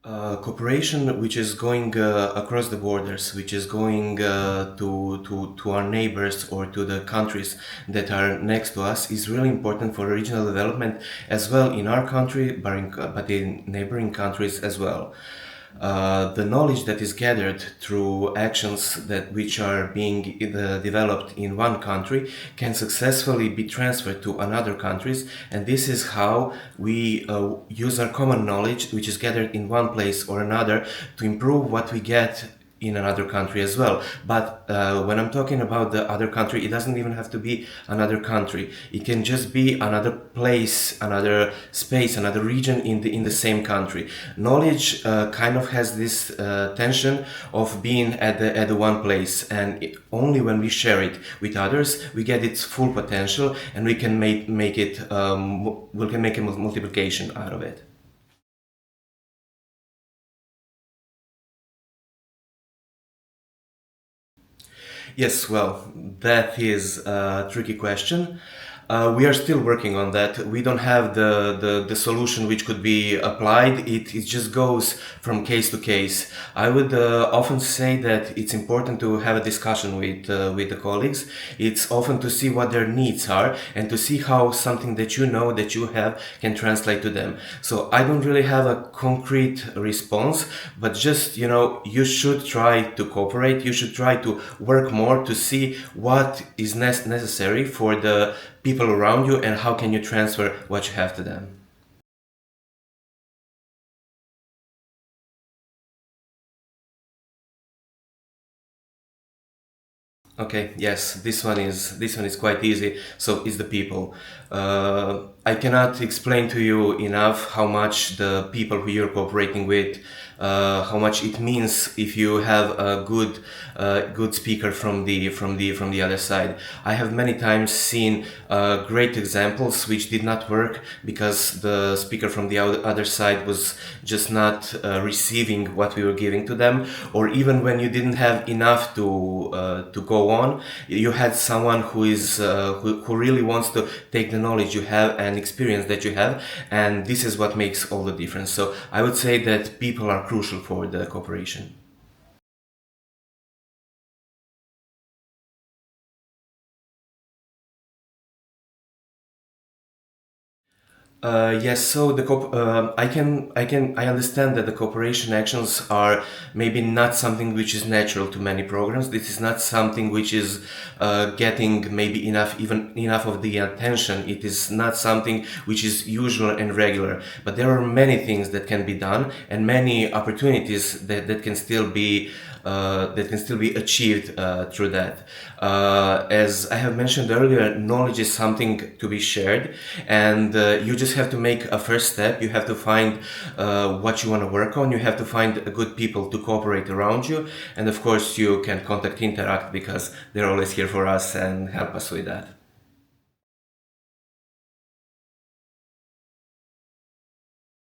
Cooperation which is going across the borders, which is going to our neighbors or to the countries that are next to us, is really important for regional development as well in our country, but in neighboring countries as well. The knowledge that is gathered through actions that which are being developed in one country can successfully be transferred to another countries, and this is how we use our common knowledge which is gathered in one place or another to improve what we get in another country as well. But when I'm talking about the other country, it doesn't even have to be another country. It can just be another place, another space, another region in the same country. Knowledge kind of has this tension of being at the one place, and only when we share it with others, we get its full potential, and we can make it we can make a multiplication out of it. Yes, well, that is a tricky question. We are still working on that. We don't have the solution which could be applied. It just goes from case to case. I would often say that it's important to have a discussion with the colleagues. It's often to see what their needs are and to see how something that you know that you have can translate to them. So I don't really have a concrete response, but just, you should try to cooperate. You should try to work more to see what is necessary for the people around you and how can you transfer what you have to them. Okay, yes, this one is quite easy. So is the people. I cannot explain to you enough how much the people who you're cooperating with, how much it means if you have a good speaker from the other side. I have many times seen great examples which did not work because the speaker from the other side was just not receiving what we were giving to them, or even when you didn't have enough to go on, you had someone who really wants to take the knowledge you have and experience that you have, and this is what makes all the difference. So I would say that people are crucial for the cooperation. Yes, so I understand that the cooperation actions are maybe not something which is natural to many programs. This is not something which is getting maybe enough of the attention. It is not something which is usual and regular. But there are many things that can be done and many opportunities that can still be achieved through that. As I have mentioned earlier, knowledge is something to be shared, and you just have to make a first step. You have to find what you want to work on. You have to find good people to cooperate around you, and of course, you can contact Interact because they're always here for us and help us with that.